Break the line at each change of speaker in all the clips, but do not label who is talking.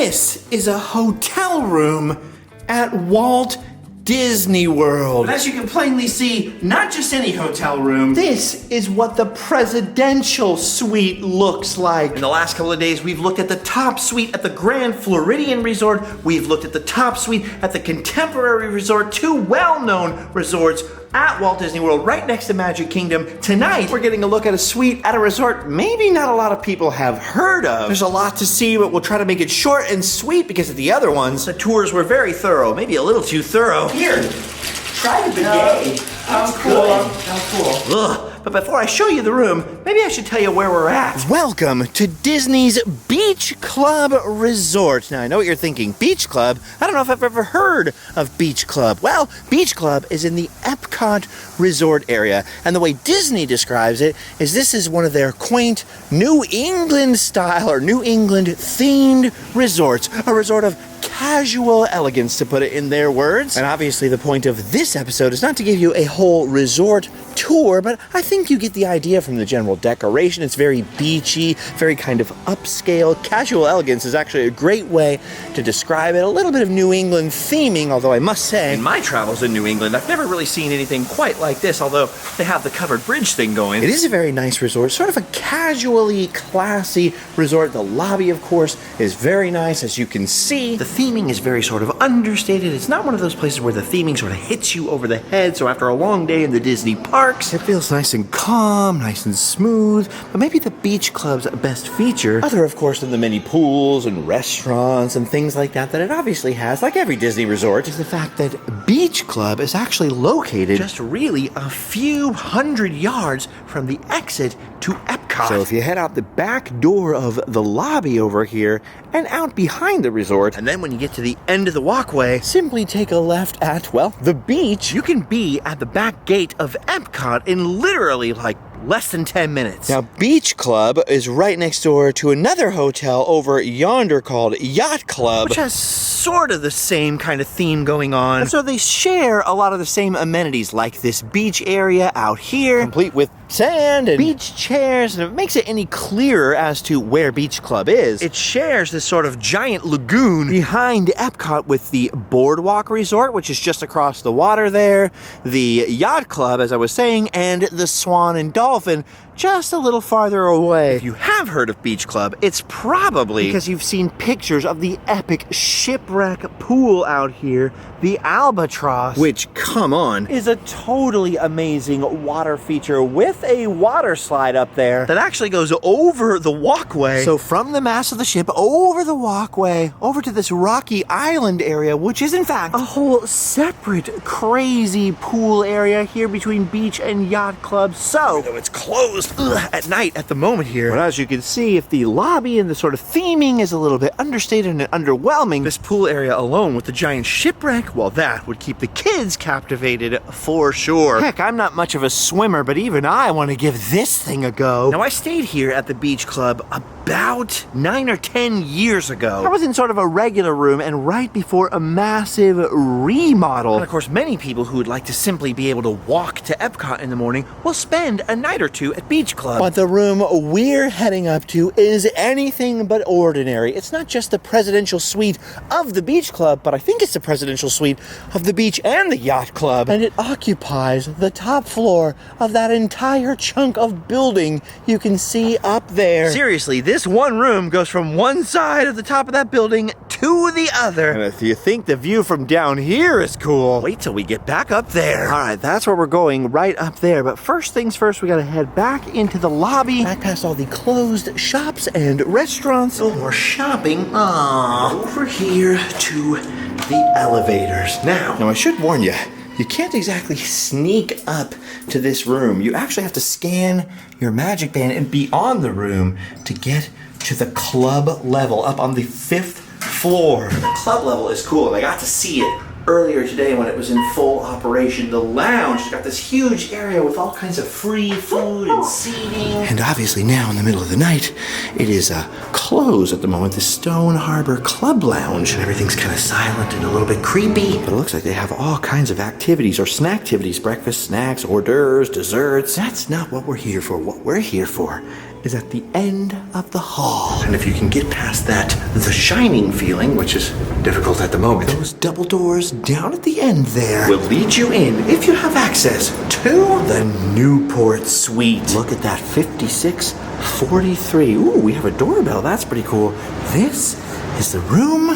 This is a hotel room at Walt Disney World.
But as you can plainly see, not just any hotel room.
This is what the presidential suite looks like.
In the last couple of days, we've looked at the top suite at the Grand Floridian Resort. We've looked at the top suite at the Contemporary Resort, two well-known resorts at Walt Disney World, right next to Magic Kingdom. Tonight, we're getting a look at a suite at a resort maybe not a lot of people have heard of. There's a lot to see, but we'll try to make it short and sweet because at the other ones, the tours were very thorough, maybe a little too thorough. Here, try the bidet.
How cool. How cool.
Ugh. But before I show you the room, maybe I should tell you where we're at.
Welcome to Disney's Beach Club Resort. Now, I know what you're thinking. Beach Club? I don't know if I've ever heard of Beach Club. Well, Beach Club is in the Epcot resort area. And the way Disney describes it is this is one of their quaint New England style or New England themed resorts. A resort of casual elegance, to put it in their words. And obviously the point of this episode is not to give you a whole resort tour, but I think you get the idea from the general decoration. It's very beachy, very kind of upscale. Casual elegance is actually a great way to describe it. A little bit of New England theming, although I must say,
in my travels in New England, I've never really seen anything quite like this, although they have the covered bridge thing going.
It is a very nice resort, sort of a casually classy resort. The lobby, of course, is very nice, as you can see.
The theming is very sort of understated. It's not one of those places where the theming sort of hits you over the head, so after a long day in the Disney parks,
it feels nice and calm, nice and smooth. But maybe the Beach Club's best feature, other of course than the many pools and restaurants and things like that it obviously has, like every Disney resort, is the fact that Beach Club is actually located
just really a few hundred yards from the exit to Epcot.
So if you head out the back door of the lobby over here and out behind the resort,
and then when you get to the end of the walkway,
simply take a left at, well, the beach.
You can be at the back gate of Epcot in literally like less than 10 minutes.
Now, Beach Club is right next door to another hotel over yonder called Yacht Club,
which has sort of the same kind of theme going on.
And so they share a lot of the same amenities, like this beach area out here, complete with sand and beach chairs, and if it makes it any clearer as to where Beach Club is,
it shares this sort of giant lagoon
behind Epcot with the Boardwalk Resort, which is just across the water there, the Yacht Club, as I was saying, and the Swan and Dolphin, just a little farther away.
If you have heard of Beach Club, it's probably
because you've seen pictures of the epic shipwreck pool out here, the Albatross,
which, come on,
is a totally amazing water feature with a water slide up there
that actually goes over the walkway.
So from the mast of the ship, over the walkway, over to this rocky island area, which is in fact a whole separate crazy pool area here between Beach and Yacht Club. So,
though it's closed at night at the moment here.
But as you can see, if the lobby and the sort of theming is a little bit understated and underwhelming,
this pool area alone with the giant shipwreck, well, that would keep the kids captivated for sure.
Heck, I'm not much of a swimmer, but even I want to give this thing a go.
Now, I stayed here at the Beach Club about 9 or 10 years ago.
I was in sort of a regular room and right before a massive remodel.
And of course, many people who would like to simply be able to walk to Epcot in the morning will spend a night or two at Beach Club.
But the room we're heading up to is anything but ordinary. It's not just the presidential suite of the Beach Club, but I think it's the presidential suite of the Beach and the Yacht Club. And it occupies the top floor of that entire chunk of building you can see up there.
Seriously, this one room goes from one side of the top of that building to the other.
And if you think the view from down here is cool,
wait till we get back up there.
All right, that's where we're going, right up there. But first things first, we gotta head back into the lobby, back past all the closed shops and restaurants.
No more shopping. Over here to the elevators. Now,
I should warn you, you can't exactly sneak up to this room. You actually have to scan your magic band and be on the room to get to the club level up on the 5th floor.
The club level is cool, and I got to see it earlier today when it was in full operation. The lounge has got this huge area with all kinds of free food and seating.
And obviously now in the middle of the night, it is closed at the moment, the Stone Harbor Club Lounge.
And everything's kind of silent and a little bit creepy.
But it looks like they have all kinds of activities or snacktivities, breakfast, snacks, hors d'oeuvres, desserts. That's not what we're here for. What we're here for
is at the end of the hall. And if you can get past that The Shining feeling, which is difficult at the moment, those double doors down at the end there will lead you in, if you have access, to the Newport Suite. Look at that, 5643. Ooh, we have a doorbell. That's pretty cool. This is the room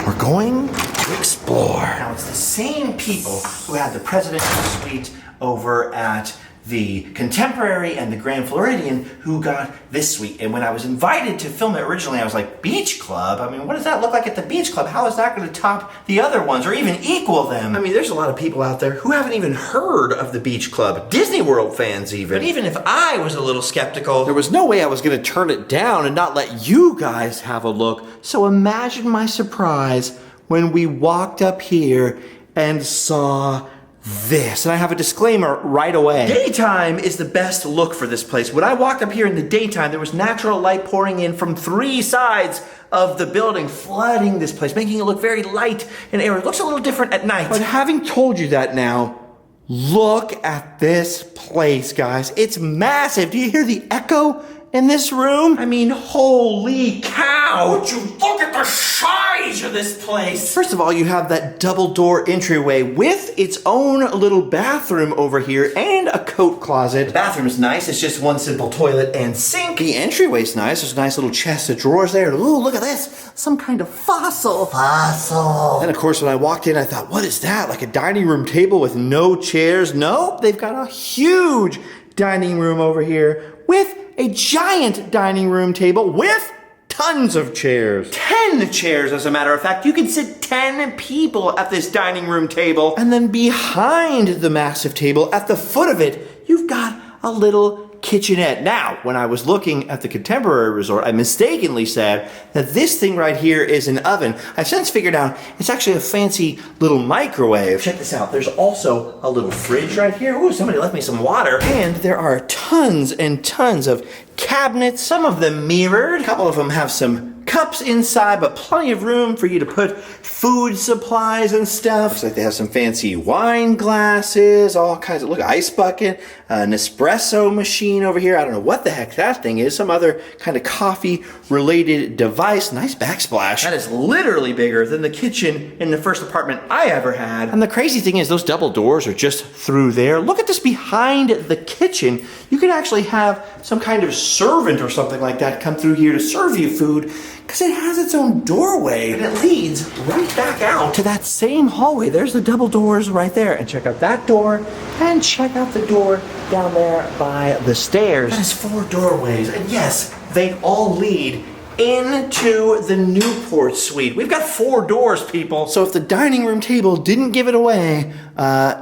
we're going to explore. Now, it's the same people who had the Presidential Suite over at the Contemporary and the Grand Floridian who got this suite. And when I was invited to film it originally, I was like, Beach Club? I mean, what does that look like at the Beach Club? How is that going to top the other ones or even equal them? I mean, there's a lot of people out there who haven't even heard of the Beach Club. Disney World fans even. But even if I was a little skeptical, there was no way I was going to turn it down and not let you guys have a look. So imagine my surprise when we walked up here and saw this. And I have a disclaimer right away. Daytime is the best look for this place. When I walked up here in the daytime, there was natural light pouring in from 3 sides of the building, flooding this place, making it look very light and airy. It looks a little different at night. But having told you that now, look at this place, guys. It's massive. Do you hear the echo in this room? I mean, holy cow! Would you look at the size of this place? First of all, you have that double door entryway with its own little bathroom over here and a coat closet. The bathroom is nice. It's just one simple toilet and sink. The entryway's nice. There's a nice little chest of drawers there. Ooh, look at this. Some kind of fossil. Fossil. And of course, when I walked in, I thought, what is that? Like a dining room table with no chairs? Nope. They've got a huge dining room over here with a giant dining room table with tons of chairs. 10 chairs, as a matter of fact. You can sit 10 people at this dining room table. And then behind the massive table, at the foot of it, you've got a little kitchenette. Now, when I was looking at the Contemporary Resort, I mistakenly said that this thing right here is an oven. I've since figured out it's actually a fancy little microwave. Check this out. There's also a little fridge right here. Ooh, somebody left me some water. And there are tons and tons of cabinets, some of them mirrored. A couple of them have some cups inside, but plenty of room for you to put food supplies and stuff. Looks like they have some fancy wine glasses, all kinds of, look, ice bucket, an espresso machine over here. I don't know what the heck that thing is. Some other kind of coffee related device. Nice backsplash. That is literally bigger than the kitchen in the first apartment I ever had. And the crazy thing is those double doors are just through there. Look at this behind the kitchen. You could actually have some kind of servant or something like that come through here to serve you food, because it has its own doorway and it leads right back out to that same hallway. There's the double doors right there. And check out that door and check out the door down there by the stairs. That is 4 doorways. And yes, they all lead into the Newport Suite. We've got 4 doors, people. So if the dining room table didn't give it away,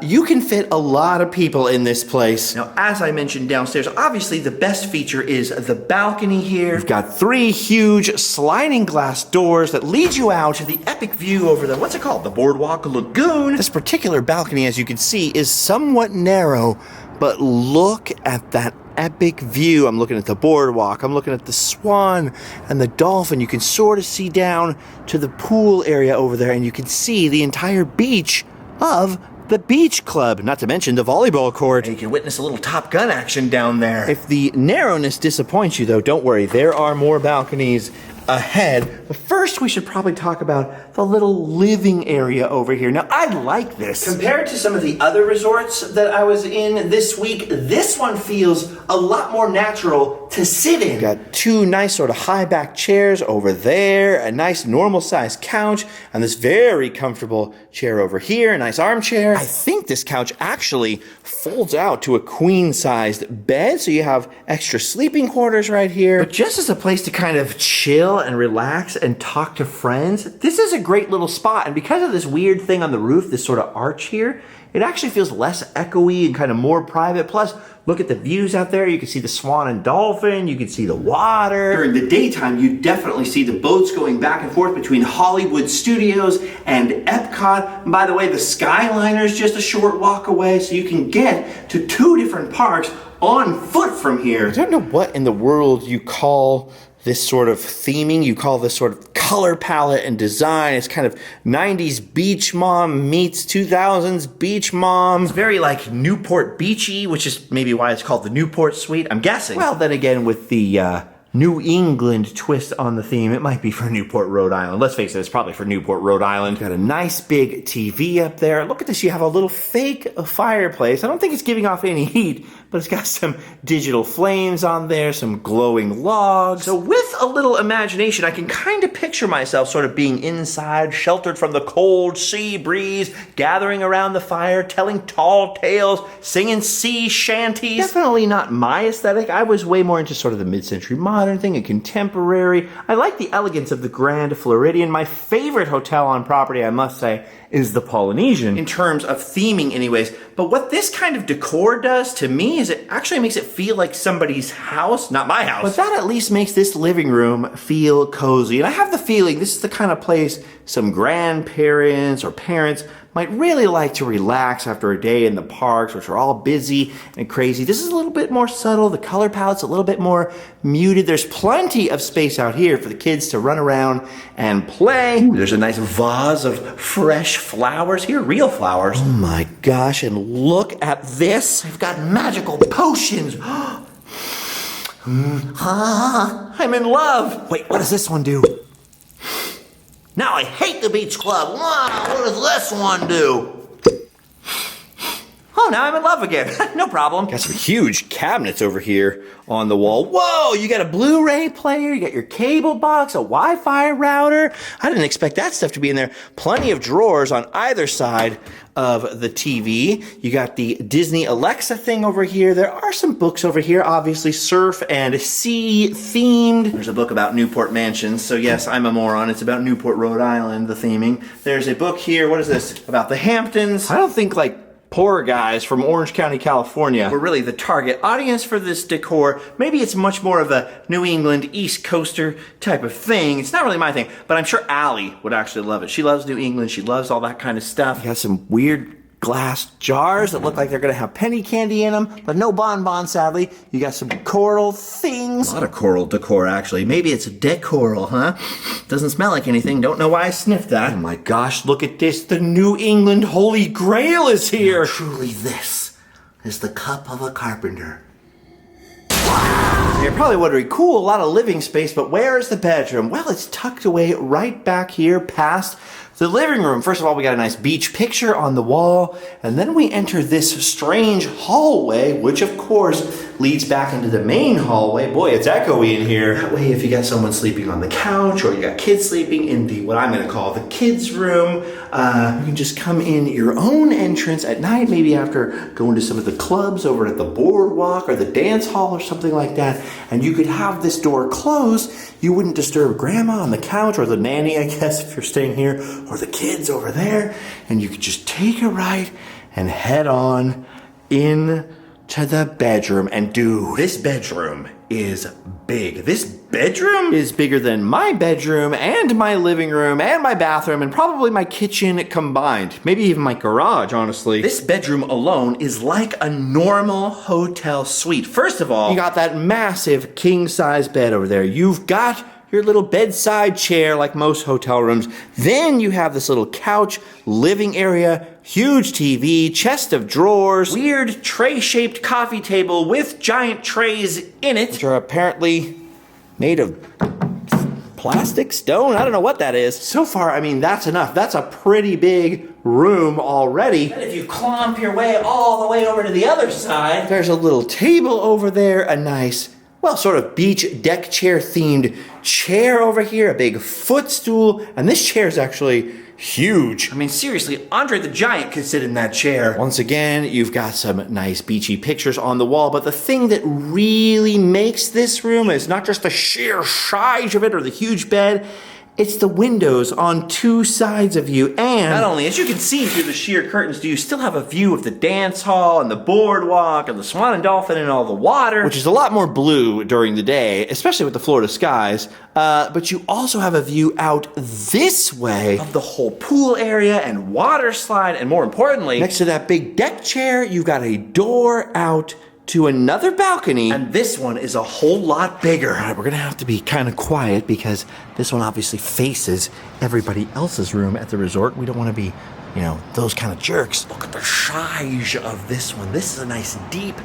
you can fit a lot of people in this place. Now, as I mentioned downstairs, obviously the best feature is the balcony here. We've got 3 huge sliding glass doors that lead you out to the epic view over the, what's it called? The Boardwalk Lagoon. This particular balcony, as you can see, is somewhat narrow, but look at that epic view. I'm looking at the boardwalk, I'm looking at the swan and the dolphin. You can sort of see down to the pool area over there, and you can see the entire beach of the Beach Club, not to mention the volleyball court. And you can witness a little Top Gun action down there. If the narrowness disappoints you, though, don't worry. There are more balconies ahead. But first, we should probably talk about the little living area over here. Now, I like this. Compared to some of the other resorts that I was in this week, this one feels a lot more natural to sit in. Got 2 nice sort of high back chairs over there, a nice normal sized couch, and this very comfortable chair over here, a nice armchair. I think this couch actually folds out to a queen sized bed, so you have extra sleeping quarters right here. But just as a place to kind of chill and relax and talk to friends, this is a great little spot. And because of this weird thing on the roof, this sort of arch here, it actually feels less echoey and kind of more private. Plus, look at the views out there. You can see the swan and dolphin. You can see the water. During the daytime, you definitely see the boats going back and forth between Hollywood Studios and Epcot. And by the way, the Skyliner is just a short walk away, so you can get to 2 different parks on foot from here. I don't know what in the world you call this sort of theming. You call this sort of
color palette and design. It's kind of 90s beach mom meets 2000s beach mom.
It's very like Newport beachy, which is maybe why it's called the Newport Suite, I'm guessing.
Well, then again, with the New England twist on the theme, it might be for Newport, Rhode Island. Let's face it, it's probably for Newport, Rhode Island. Got a nice big TV up there. Look at this, you have a little fake fireplace. I don't think it's giving off any heat, but it's got some digital flames on there, some glowing logs.
So with a little imagination, I can kind of picture myself sort of being inside, sheltered from the cold sea breeze, gathering around the fire, telling tall tales, singing sea shanties.
Definitely not my aesthetic. I was way more into sort of the mid-century modern thing, a contemporary. I like the elegance of the Grand Floridian. My favorite hotel on property, I must say, is the Polynesian.
In terms of theming anyways. But what this kind of decor does to me is it actually makes it feel like somebody's house, not my house.
But that at least makes this living room feel cozy. And I have the feeling this is the kind of place some grandparents or parents might really like to relax after a day in the parks, which are all busy and crazy. This is a little bit more subtle. The color palette's a little bit more muted. There's plenty of space out here for the kids to run around and play.
Ooh, there's a nice vase of fresh flowers here, real flowers.
Oh my gosh, and look at this.
I've got magical potions. I'm in love.
Wait, what does this one do?
Now I hate the beach club. Wow, what does this one do? Oh, now I'm in love again. No problem.
Got some huge cabinets over here on the wall. Whoa, you got a Blu-ray player, you got your cable box, a Wi-Fi router. I didn't expect that stuff to be in there. Plenty of drawers on either side of the TV. You got the Disney Alexa thing over here. There are some books over here, obviously surf and sea themed.
There's a book about Newport mansions, so yes, I'm a moron. It's about Newport, Rhode Island, the theming. There's a book here, what is this? About the Hamptons.
I don't think like poor guys from Orange County, California
we're really the target audience for this decor. Maybe it's much more of a New England East Coaster type of thing. It's not really my thing, but I'm sure Allie would actually love it. She loves New England. She loves all that kind of stuff.
You got some weird glass jars that look like they're gonna have penny candy in them, but no bonbons, sadly. You got some coral things.
A lot of coral decor, actually. Maybe it's decoral, huh? Doesn't smell like anything. Don't know why I sniffed that.
Oh my gosh, look at this. The New England Holy Grail is here.
Now, truly, this is the cup of a carpenter.
You're probably wondering, cool, a lot of living space, but where is the bedroom? Well, it's tucked away right back here past the living room. First of all, we got a nice beach picture on the wall, and then we enter this strange hallway, which of course leads back into the main hallway. Boy, it's echoey in here.
That way, if you got someone sleeping on the couch, or you got kids sleeping in the, what I'm gonna call the kids' room,
you can just come in your own entrance at night, maybe after going to some of the clubs over at the Boardwalk or the dance hall or something like that, and you could have this door closed. You wouldn't disturb grandma on the couch, or the nanny, I guess, if you're staying here, or the kids over there, and you could just take a right and head on in to the bedroom. And dude,
this bedroom is big. This bedroom
is bigger than my bedroom and my living room and my bathroom and probably my kitchen combined. Maybe even my garage, honestly.
This bedroom alone is like a normal hotel suite. First of all,
you got that massive king-size bed over there. You've got your little bedside chair like most hotel rooms. Then you have this little couch, living area, huge TV, chest of drawers,
weird tray-shaped coffee table with giant trays in it,
which are apparently made of plastic, stone, I don't know what that is. So far, I mean, that's enough. That's a pretty big room already.
And if you clomp your way all the way over to the other side,
there's a little table over there, a nice, well, sort of beach deck chair themed chair over here, a big footstool, and this chair is actually huge.
I mean, seriously, Andre the Giant could sit in that chair.
Once again, you've got some nice beachy pictures on the wall, but the thing that really makes this room is not just the sheer size of it or the huge bed, it's the windows on two sides of you, and
not only, as you can see through the sheer curtains, do you still have a view of the dance hall and the boardwalk and the Swan and Dolphin and all the water,
which is a lot more blue during the day, especially with the Florida skies, but you also have a view out this way
of the whole pool area and water slide, and more importantly,
next to that big deck chair, you've got a door out to another balcony, and this one is a whole lot bigger. All right, we're gonna have to be kind of quiet because this one obviously faces everybody else's room at the resort. We don't want to be, you know, those kind of jerks. Look at the size of this one. This is a nice deep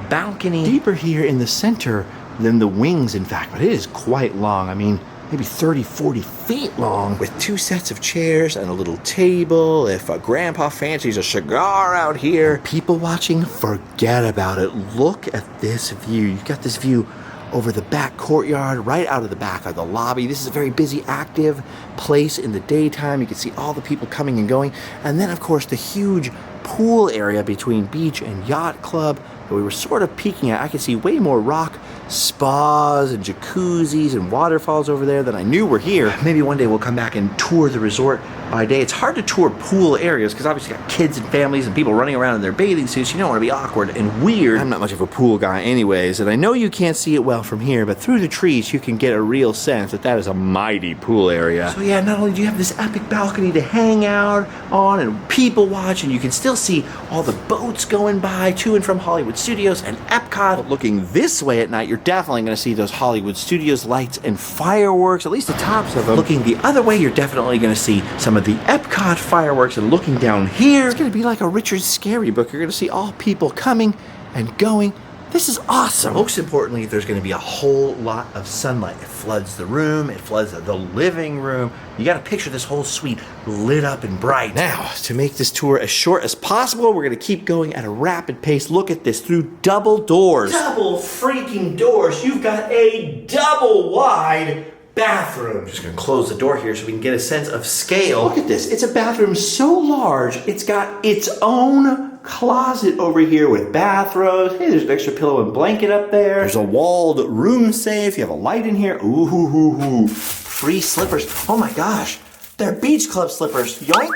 balcony. Deeper here in the center than the wings, in fact, but it is quite long. I mean, maybe 30, 40 feet long, with 2 sets of chairs and a little table. If Grandpa fancies a cigar out here. People watching, forget about it. Look at this view. You've got this view over the back courtyard, right out of the back of the lobby. This is a very busy, active place in the daytime. You can see all the people coming and going. And then, of course, the huge pool area between beach and yacht club that we were sort of peeking at. I could see way more rock spas and jacuzzis and waterfalls over there than I knew were here. Maybe one day we'll come back and tour the resort by day. It's hard to tour pool areas because obviously you got kids and families and people running around in their bathing suits. You don't want to be awkward and weird. I'm not much of a pool guy anyways, and I know you can't see it well from here, but through the trees you can get a real sense that that is a mighty pool area. So yeah, not only do you have this epic balcony to hang out on and people watch, and you can still see all the boats going by to and from Hollywood Studios and Epcot. But looking this way at night, you're definitely going to see those Hollywood Studios lights and fireworks, at least the tops of them. Looking the other way, you're definitely going to see some of the Epcot fireworks, and looking down here, it's going to be like a Richard Scarry book. You're going to see all people coming and going. This is awesome. Most importantly, there's going to be a whole lot of sunlight. It floods the room, it floods the living room. You got to picture this whole suite lit up and bright. Now, to make this tour as short as possible, we're going to keep going at a rapid pace. Look at this, through double doors. Double freaking doors. You've got a double wide bathroom. Just gonna close the door here so we can get a sense of scale. Look at this. It's a bathroom so large, it's got its own closet over here with bathrobes. Hey, there's an extra pillow and blanket up there. There's a walled room safe. You have a light in here. Ooh. Free slippers. Oh my gosh. They're beach club slippers. Yoink.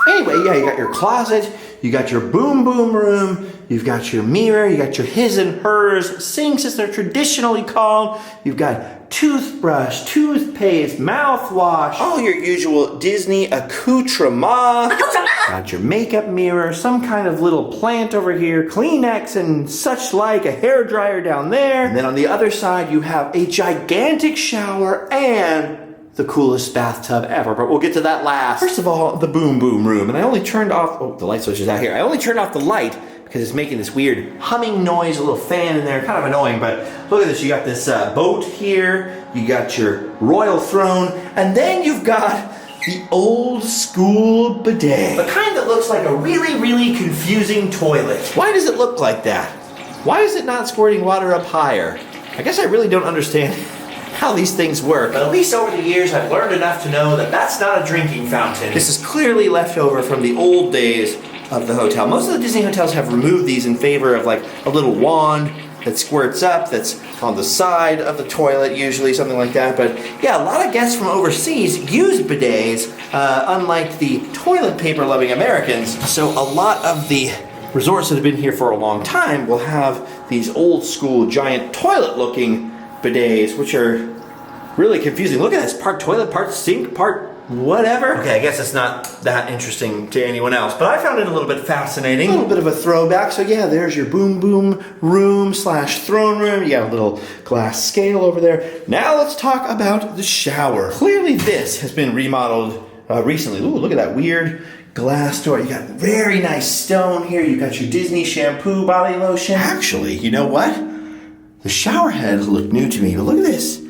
Anyway, yeah, you got your closet. You got your boom boom room, you've got your mirror, you got your his and hers sinks as they're traditionally called, you've got toothbrush, toothpaste, mouthwash, all your usual Disney accoutrement. Got your makeup mirror, some kind of little plant over here, Kleenex and such like, a hairdryer down there. And then on the other side you have a gigantic shower and the coolest bathtub ever, but we'll get to that last. First of all, the boom boom room, and I only turned off, oh, the light switch is out here. I only turned off the light because it's making this weird humming noise, a little fan in there, kind of annoying, but look at this. You got this boat here, you got your royal throne, and then you've got the old school bidet. The kind that looks like a really, really confusing toilet. Why does it look like that? Why is it not squirting water up higher? I guess I really don't understand how these things work. But at least over the years, I've learned enough to know that that's not a drinking fountain. This is clearly left over from the old days of the hotel. Most of the Disney hotels have removed these in favor of like a little wand that squirts up, that's on the side of the toilet usually, something like that. But yeah, a lot of guests from overseas use bidets, unlike the toilet paper loving Americans. So a lot of the resorts that have been here for a long time will have these old school giant toilet looking bidets, which are really confusing. Look at this, part toilet, part sink, part whatever. Okay, I guess it's not that interesting to anyone else, but I found it a little bit fascinating. A little bit of a throwback. So yeah, there's your boom boom room slash throne room. You got a little glass scale over there. Now let's talk about the shower. Clearly this has been remodeled recently. Ooh, look at that weird glass door. You got very nice stone here. You got your Disney shampoo body lotion. Actually, you know what? The shower heads look new to me, but look at this.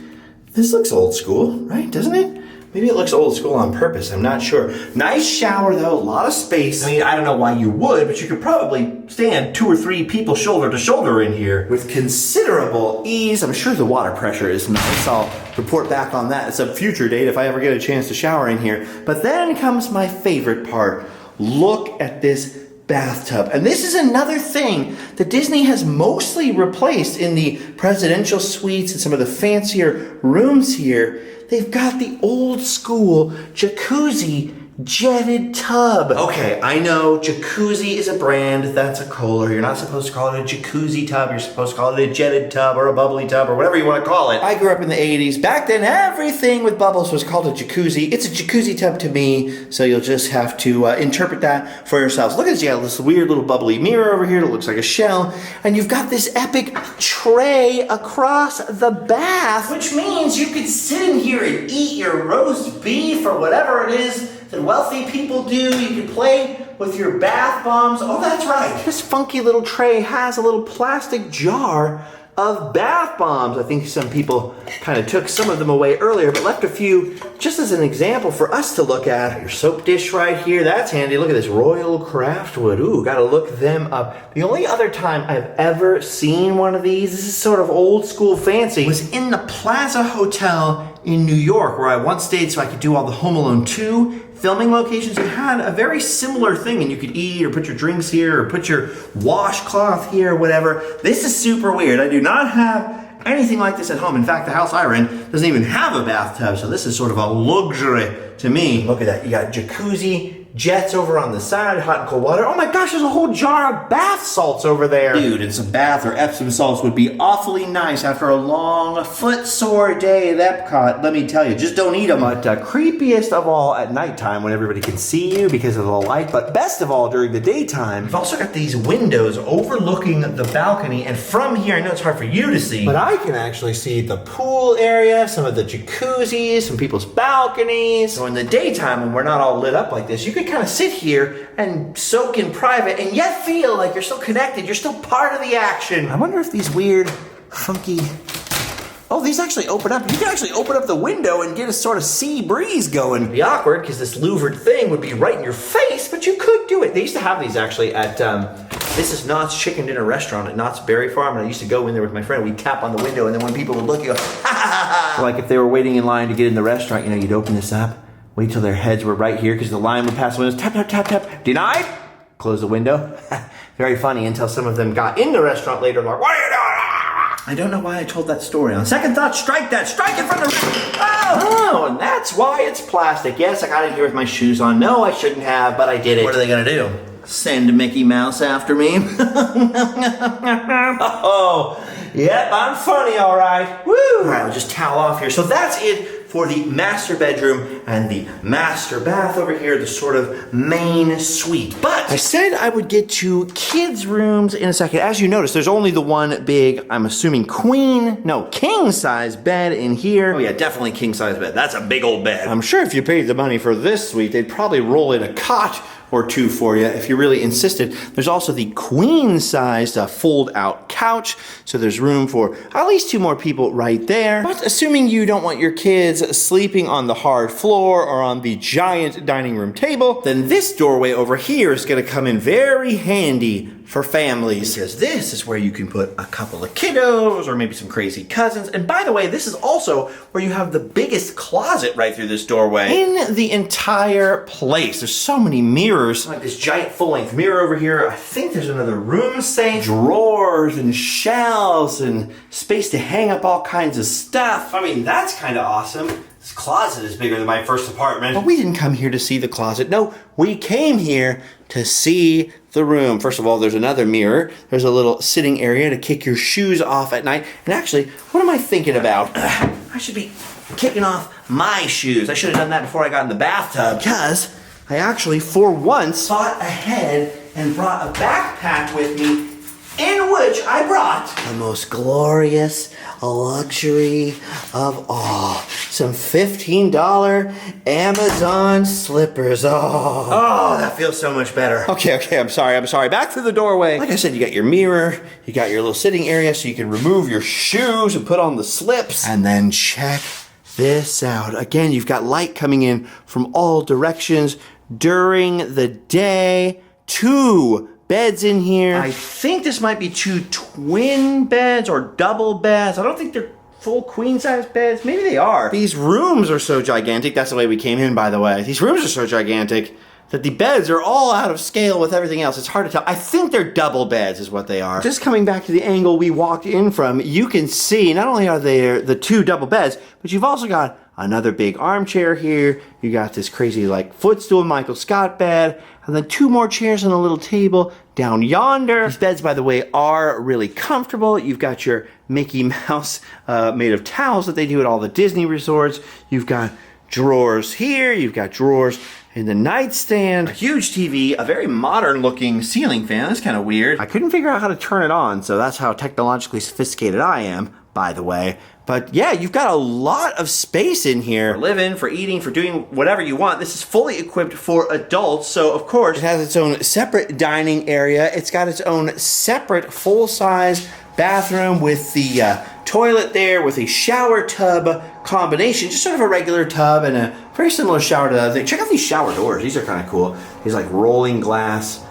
This looks old school, right? Doesn't it? Maybe it looks old school on purpose. I'm not sure. Nice shower, though. A lot of space. I mean, I don't know why you would, but you could probably stand 2 or 3 people shoulder to shoulder in here with considerable ease. I'm sure the water pressure is nice. I'll report back on that at some future date if I ever get a chance to shower in here. But then comes my favorite part. Look at this bathtub. And this is another thing that Disney has mostly replaced in the presidential suites and some of the fancier rooms here. They've got the old school jacuzzi
jetted tub. Okay, I know jacuzzi is a brand, that's a Kohler. You're not supposed to call it a jacuzzi tub, you're supposed to call it a jetted tub or a bubbly tub or whatever you want to call it. I grew up in the 80s. Back then, everything with bubbles was called a jacuzzi. It's a jacuzzi tub to me, so you'll just have to interpret that for yourselves. Look at this, you got this weird little bubbly mirror over here that looks like a shell, and you've got this epic tray across the bath, which means you could sit in here and eat your roast beef or whatever it is that wealthy people do. You can play with your bath bombs. Oh, that's right. This funky little tray has a little plastic jar of bath bombs. I think some people kind of took some of them away earlier, but left a few just as an example for us to look at. Your soap dish right here, that's handy. Look at this Royal Craftwood. Ooh, gotta look them up. The only other time I've ever seen one of these, this is sort of old school fancy, was in the Plaza Hotel in New York, where I once stayed so I could do all the Home Alone 2 filming locations. You had a very similar thing, and you could eat or put your drinks here or put your washcloth here or whatever. This is super weird. I do not have anything like this at home. In fact, the house I rent doesn't even have a bathtub, so this is sort of a luxury to me. Look at that. You got jacuzzi jets over on the side, hot and cold water. Oh my gosh, there's a whole jar of bath salts over there. Dude, and some bath or Epsom salts would be awfully nice after a long, foot-sore day at Epcot. Let me tell you, just don't eat them. But creepiest of all at nighttime when everybody can see you because of the light, but best of all during the daytime, you've also got these windows overlooking the balcony, and from here, I know it's hard for you to see, but I can actually see the pool area, some of the jacuzzis, some people's balconies. So in the daytime, when we're not all lit up like this, you could kind of sit here and soak in private and yet feel like you're still connected, you're still part of the action. I wonder if these weird, funky... Oh, these actually open up. You can actually open up the window and get a sort of sea breeze going. It'd be awkward because this louvered thing would be right in your face, but you could do it. They used to have these actually at this is Knott's Chicken Dinner Restaurant at Knott's Berry Farm, and I used to go in there with my friend. We'd tap on the window, and then when people would look, you go, ha ha ha. Like if they were waiting in line to get in the restaurant, you know, you'd open this up, wait till their heads were right here because the line would pass the windows. Tap, tap, tap, tap. Denied. Close the window. Very funny until some of them got in the restaurant later and like, what are you doing? I don't know why I told that story. On second thought, strike that. Strike it from the... Oh, and that's why it's plastic. Yes, I got in here with my shoes on. No, I shouldn't have, but I did it. What are they going to do? Send Mickey Mouse after me? Oh, yep, I'm funny, all right. Woo! All right, I'll just towel off here. So that's it for the master bedroom and the master bath over here, the sort of main suite. But I said I would get to kids' rooms in a second. As you notice, there's only the one big, I'm assuming king-size bed in here. Oh yeah, definitely king-size bed. That's a big old bed. I'm sure if you paid the money for this suite, they'd probably roll in a cot or two for you if you really insisted. There's also the queen-sized fold-out couch, so there's room for at least 2 more people right there. But assuming you don't want your kids sleeping on the hard floor or on the giant dining room table, then this doorway over here is going to come in very handy for families, because this is where you can put a couple of kiddos or maybe some crazy cousins. And by the way, this is also where you have the biggest closet right through this doorway in the entire place. There's so many mirrors, like this giant full-length mirror over here. I think there's another room safe, drawers and shelves and space to hang up all kinds of stuff. I mean, that's kind of awesome. This closet is bigger than my first apartment. But we didn't come here to see the closet. No, we came here to see the room. First of all, there's another mirror. There's a little sitting area to kick your shoes off at night. And actually, what am I thinking about? I should be kicking off my shoes. I should have done that before I got in the bathtub, because I actually, for once, thought ahead and brought a backpack with me, in which I brought the most glorious luxury of all. Some $15 Amazon slippers. Oh, that feels so much better. Okay, I'm sorry. Back to the doorway. Like I said, you got your mirror, you got your little sitting area so you can remove your shoes and put on the slips. And then check this out. Again, you've got light coming in from all directions during the day. 2 beds in here. I think this might be 2 twin beds or double beds. I don't think they're full queen-size beds. Maybe they are. These rooms are so gigantic. That's the way we came in, by the way. These rooms are so gigantic that the beds are all out of scale with everything else. It's hard to tell. I think they're double beds is what they are. Just coming back to the angle we walked in from, you can see not only are there the 2 double beds, but you've also got
another big armchair here. You got this crazy like footstool Michael Scott bed, and then 2 more chairs and a little table down yonder. These beds, by the way, are really comfortable. You've got your Mickey Mouse made of towels that they do at all the Disney resorts. You've got drawers here. You've got drawers in the nightstand. A huge TV, a very modern looking ceiling fan. That's kind of weird. I couldn't figure out how to turn it on, so that's how technologically sophisticated I am, by the way. But yeah, you've got a lot of space in here. For living, for eating, for doing whatever you want. This is fully equipped for adults, so of course it has its own separate dining area. It's got its own separate full-size bathroom with the toilet there with a shower tub combination, just sort of a regular tub and a very similar shower to the other thing. Check out these shower doors. These are kind of cool. These like rolling glass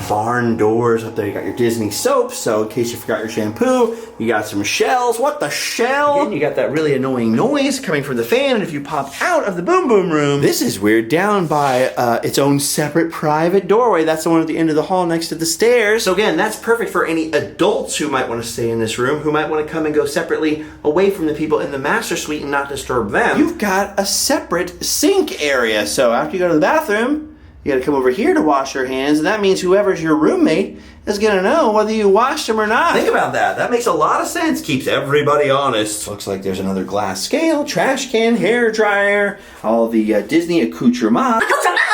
barn doors. Up there you got your Disney soap, so in case you forgot your shampoo, you got some shells. What the shell? Again, you got that really annoying noise coming from the fan, and if you pop out of the boom boom room, this is weird, down by its own separate private doorway. That's the one at the end of the hall next to the stairs. So again, that's perfect for any adults who might want to stay in this room, who might want to come and go separately away from the people in the master suite and not disturb them. You've got a separate sink area, so after you go to the bathroom, you gotta come over here to wash your hands, and that means whoever's your roommate is gonna know whether you washed them or not. Think about that. That makes a lot of sense. Keeps everybody honest. Looks like there's another glass scale, trash can, hair dryer, all the Disney accoutrements,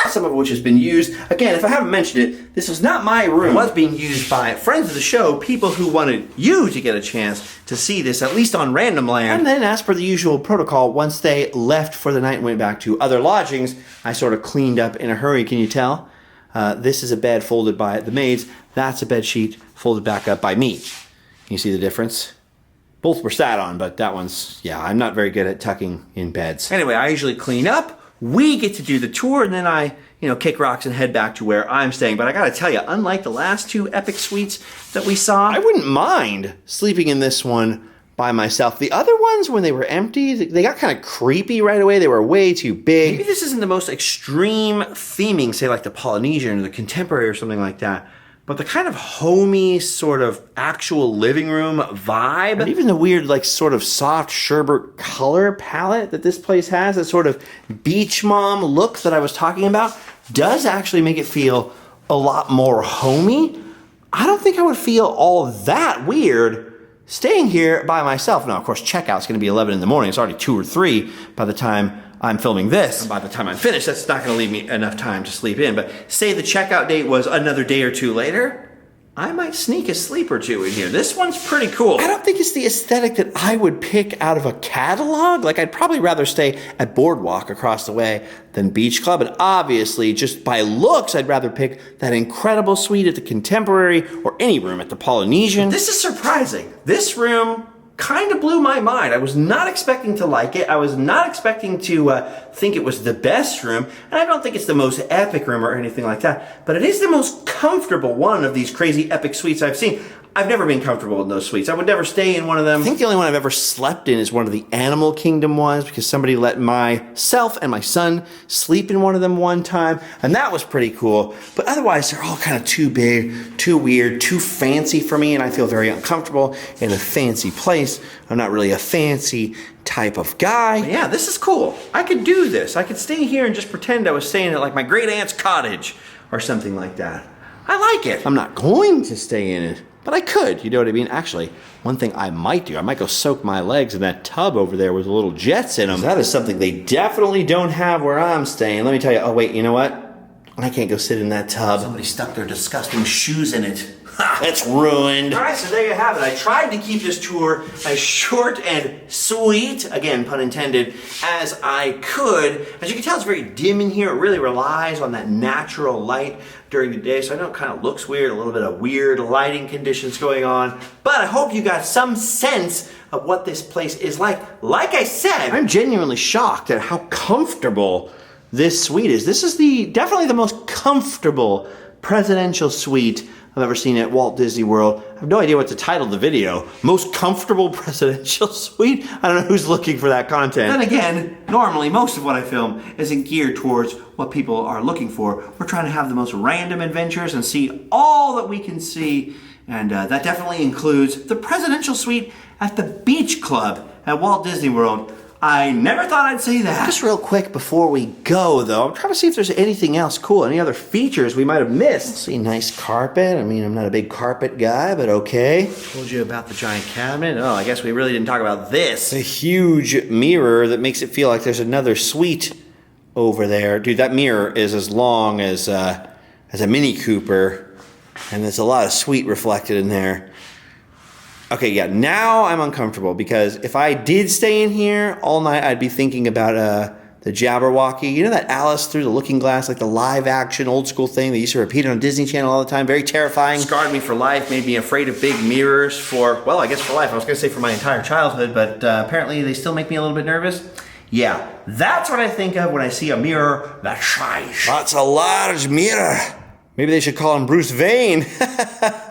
some of which has been used. Again, if I haven't mentioned it, this was not my room. It was being used by friends of the show, people who wanted you to get a chance to see this, at least on Random Land. And then, as per the usual protocol, once they left for the night and went back to other lodgings, I sort of cleaned up in a hurry. Can you tell? This is a bed folded by the maids. That's a bed sheet folded back up by me. Can you see the difference? Both were sat on, but that one's, yeah, I'm not very good at tucking in beds. Anyway, I usually clean up. We get to do the tour, and then I, kick rocks and head back to where I'm staying. But I gotta tell you, unlike the last 2 epic suites that we saw, I wouldn't mind sleeping in this one by myself. The other ones, when they were empty, they got kind of creepy right away. They were way too big. Maybe this isn't the most extreme theming, say like the Polynesian or the Contemporary or something like that, but the kind of homey sort of actual living room vibe, and even the weird like sort of soft sherbet color palette that this place has, that sort of beach mom look that I was talking about, does actually make it feel a lot more homey. I don't think I would feel all that weird staying here by myself. Now, of course, checkout's going to be 11 in the morning. It's already 2 or 3 by the time I'm filming this. And by the time I'm finished, that's not going to leave me enough time to sleep in. But say the checkout date was another day or 2 later, I might sneak a sleep or 2 in here. This one's pretty cool. I don't think it's the aesthetic that I would pick out of a catalog. Like, I'd probably rather stay at Boardwalk across the way than Beach Club. And obviously, just by looks, I'd rather pick that incredible suite at the Contemporary or any room at the Polynesian. This is surprising. This room kind of blew my mind. I was not expecting to like it. I was not expecting to think it was the best room. And I don't think it's the most epic room or anything like that. But it is the most comfortable one of these crazy epic suites I've seen. I've never been comfortable in those suites. I would never stay in one of them. I think the only one I've ever slept in is one of the Animal Kingdom ones, because somebody let myself and my son sleep in one of them one time, and that was pretty cool. But otherwise, they're all kind of too big, too weird, too fancy for me, and I feel very uncomfortable in a fancy place. I'm not really a fancy type of guy. But yeah, this is cool. I could do this. I could stay here and just pretend I was staying at like my great aunt's cottage or something like that. I like it. I'm not going to stay in it, but I could, you know what I mean? Actually, one thing I might do, I might go soak my legs in that tub over there with the little jets in them. That is something they definitely don't have where I'm staying. Let me tell you, oh wait, you know what? I can't go sit in that tub. Somebody stuck their disgusting shoes in it. It's ruined. All right, so there you have it. I tried to keep this tour as short and sweet, again, pun intended, as I could. As you can tell, it's very dim in here. It really relies on that natural light during the day, so I know it kind of looks weird, a little bit of weird lighting conditions going on, but I hope you got some sense of what this place is like. Like I said, I'm genuinely shocked at how comfortable this suite is. This is definitely the most comfortable presidential suite I've ever seen at Walt Disney World. I have no idea what to title the video. Most comfortable presidential suite? I don't know who's looking for that content. Then again, normally most of what I film isn't geared towards what people are looking for. We're trying to have the most random adventures and see all that we can see. And that definitely includes the presidential suite at the Beach Club at Walt Disney World.
I never thought I'd say that.
Just real quick before we go, though, I'm trying to see if there's anything else cool, any other features we might have missed. See, nice carpet. I mean, I'm not a big carpet guy, but okay.
Told you about the giant cabinet. Oh, I guess we really didn't talk about this.
A huge mirror that makes it feel like there's another suite over there. Dude, that mirror is as long as a Mini Cooper, and there's a lot of suite reflected in there. Okay, yeah, now I'm uncomfortable because if I did stay in here all night, I'd be thinking about the Jabberwocky. You know that Alice Through the Looking Glass, like the live action old school thing they used to repeat on Disney Channel all the time? Very terrifying.
Scarred me for life, made me afraid of big mirrors for, well, I guess for life. I was going to say for my entire childhood, but apparently they still make me a little bit nervous. Yeah, that's what I think of when I see a mirror that shines.
That's a large mirror. Maybe they should call him Bruce Wayne.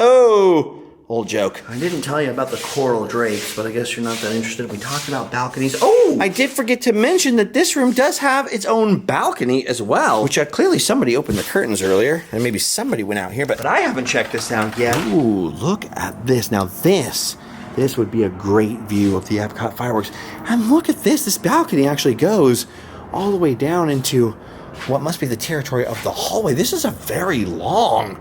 Oh. Old joke.
I didn't tell you about the coral drapes, but I guess you're not that interested. We talked about balconies. Oh!
I did forget to mention that this room does have its own balcony as well, which clearly somebody opened the curtains earlier, and maybe somebody went out here, but
I haven't checked this out yet.
Ooh, look at this. Now this would be a great view of the Epcot fireworks. And look at this. This balcony actually goes all the way down into what must be the territory of the hallway. This is a very long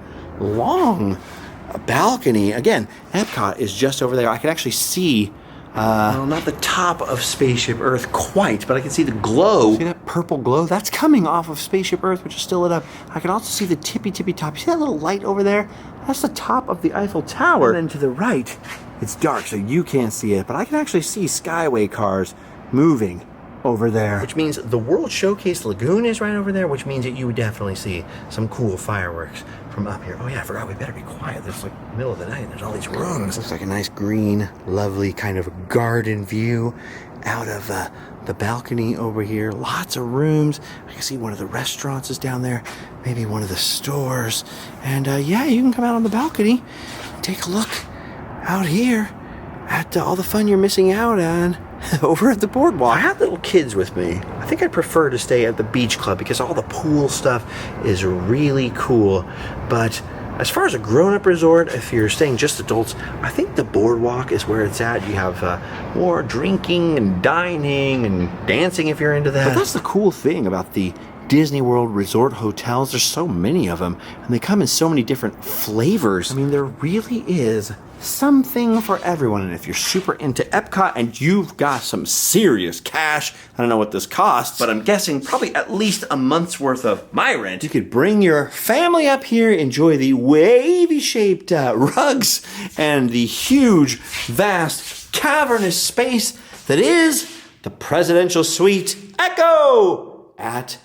balcony. Again, Epcot is just over there. I can actually see
well, not the top of Spaceship Earth quite, but I can see the glow.
See that purple glow? That's coming off of Spaceship Earth, which is still lit up. I can also see the tippy top. See that little light over there? That's the top of the Eiffel Tower. And then to the right, it's dark, so you can't see it, but I can actually see Skyway cars moving over there.
Which means the World Showcase Lagoon is right over there, which means that you would definitely see some cool fireworks from up here. Oh yeah, I forgot, we better be quiet. It's like middle of the night and there's all these rooms.
Looks like a nice green, lovely kind of garden view out of the balcony over here. Lots of rooms. I can see one of the restaurants is down there, maybe one of the stores. And yeah, you can come out on the balcony and take a look out here at all the fun you're missing out on over at the Boardwalk.
I had little kids with me. I think I'd prefer to stay at the Beach Club because all the pool stuff is really cool. But as far as a grown-up resort, if you're staying just adults, I think the Boardwalk is where it's at. You have more drinking and dining and dancing if you're into that.
But that's the cool thing about the Disney World resort hotels. There's so many of them, and they come in so many different flavors. I mean, there really is something for everyone. And if you're super into Epcot and you've got some serious cash, I don't know what this costs,
but I'm guessing probably at least a month's worth of my rent.
You could bring your family up here, enjoy the wavy-shaped rugs and the huge, vast, cavernous space that is the Presidential Suite Echo at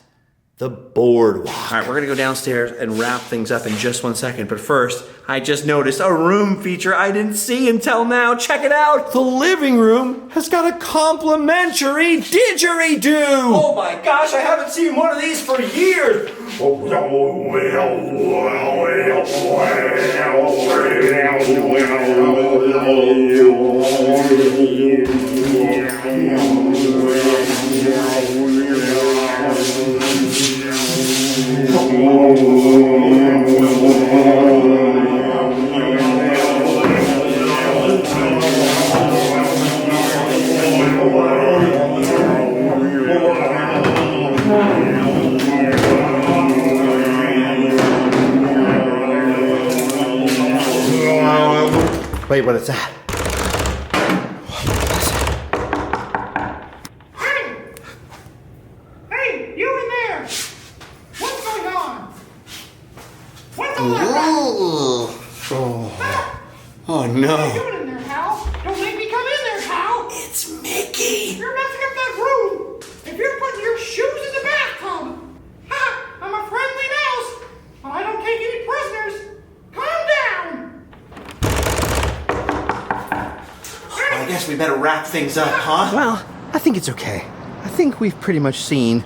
the Boardwalk.
All right, we're gonna go downstairs and wrap things up in just 1 second. But first, I just noticed a room feature I didn't see until now. Check it out.
The living room has got a complimentary didgeridoo.
Oh my gosh, I haven't seen one of these for years.
Wait, what is that?
Hey, you in there! What's going on? What's all that?
Oh no.
What are you doing in there, Hal? Don't make me come in there, Hal!
It's Mickey.
You're messing up that room! If you're putting your shoes in the bathtub! Ha! I'm a friendly mouse, but I don't take any prisoners! Calm down!
I guess we better wrap things up, huh?
Well, I think it's okay. I think we've pretty much seen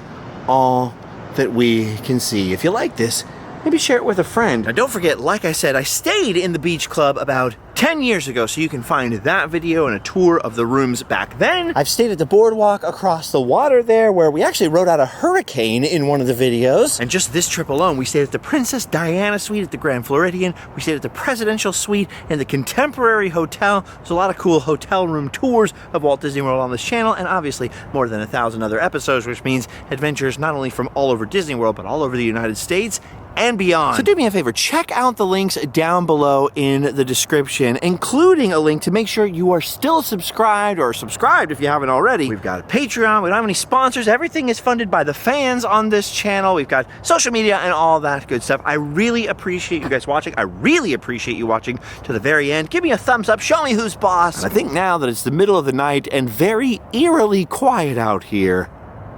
all that we can see. If you like this, maybe share it with a friend.
Now don't forget, like I said, I stayed in the Beach Club about 10 years ago, so you can find that video and a tour of the rooms back then.
I've stayed at the Boardwalk across the water there, where we actually rode out a hurricane in one of the videos.
And just this trip alone, we stayed at the Princess Diana Suite at the Grand Floridian, we stayed at the Presidential Suite and the Contemporary Hotel. There's a lot of cool hotel room tours of Walt Disney World on this channel, and obviously more than 1,000 other episodes, which means adventures not only from all over Disney World, but all over the United States and beyond.
So do me a favor, check out the links down below in the description, including a link to make sure you are still subscribed, or subscribed if you haven't already.
We've got a Patreon, we don't have any sponsors, everything is funded by the fans on this channel. We've got social media and all that good stuff. I really appreciate you guys watching. I really appreciate you watching to the very end. Give me a thumbs up, show me who's boss.
And I think now that it's the middle of the night and very eerily quiet out here,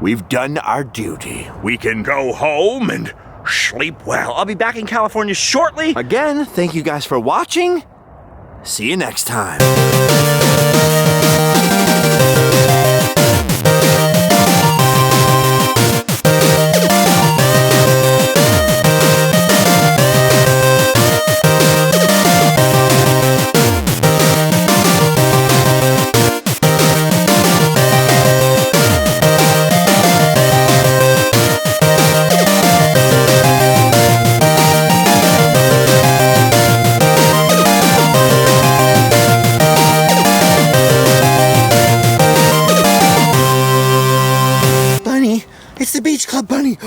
we've done our duty.
We can go home and sleep well. I'll be back in California shortly.
Again, thank you guys for watching. See you next time. It's the Beach Club Bunny.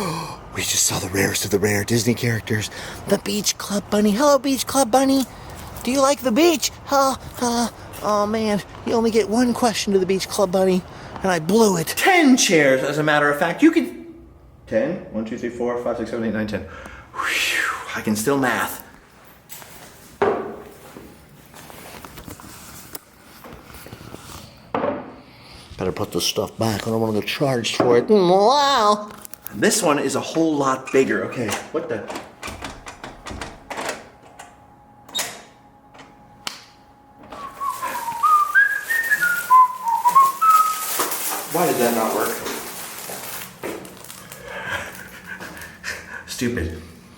We just saw the rarest of the rare Disney characters. The Beach Club Bunny. Hello, Beach Club Bunny. Do you like the beach? Oh man, you only get one question to the Beach Club Bunny, and I blew it.
10 chairs, as a matter of fact. You can... 10? 1, 2, 3, 4, 5, 6, 7, 8, 9, 10. Whew, I can still math.
Better put this stuff back. I don't want to get charged for it. Wow.
This one is a whole lot bigger. Okay, what the... Why did that not work? Stupid.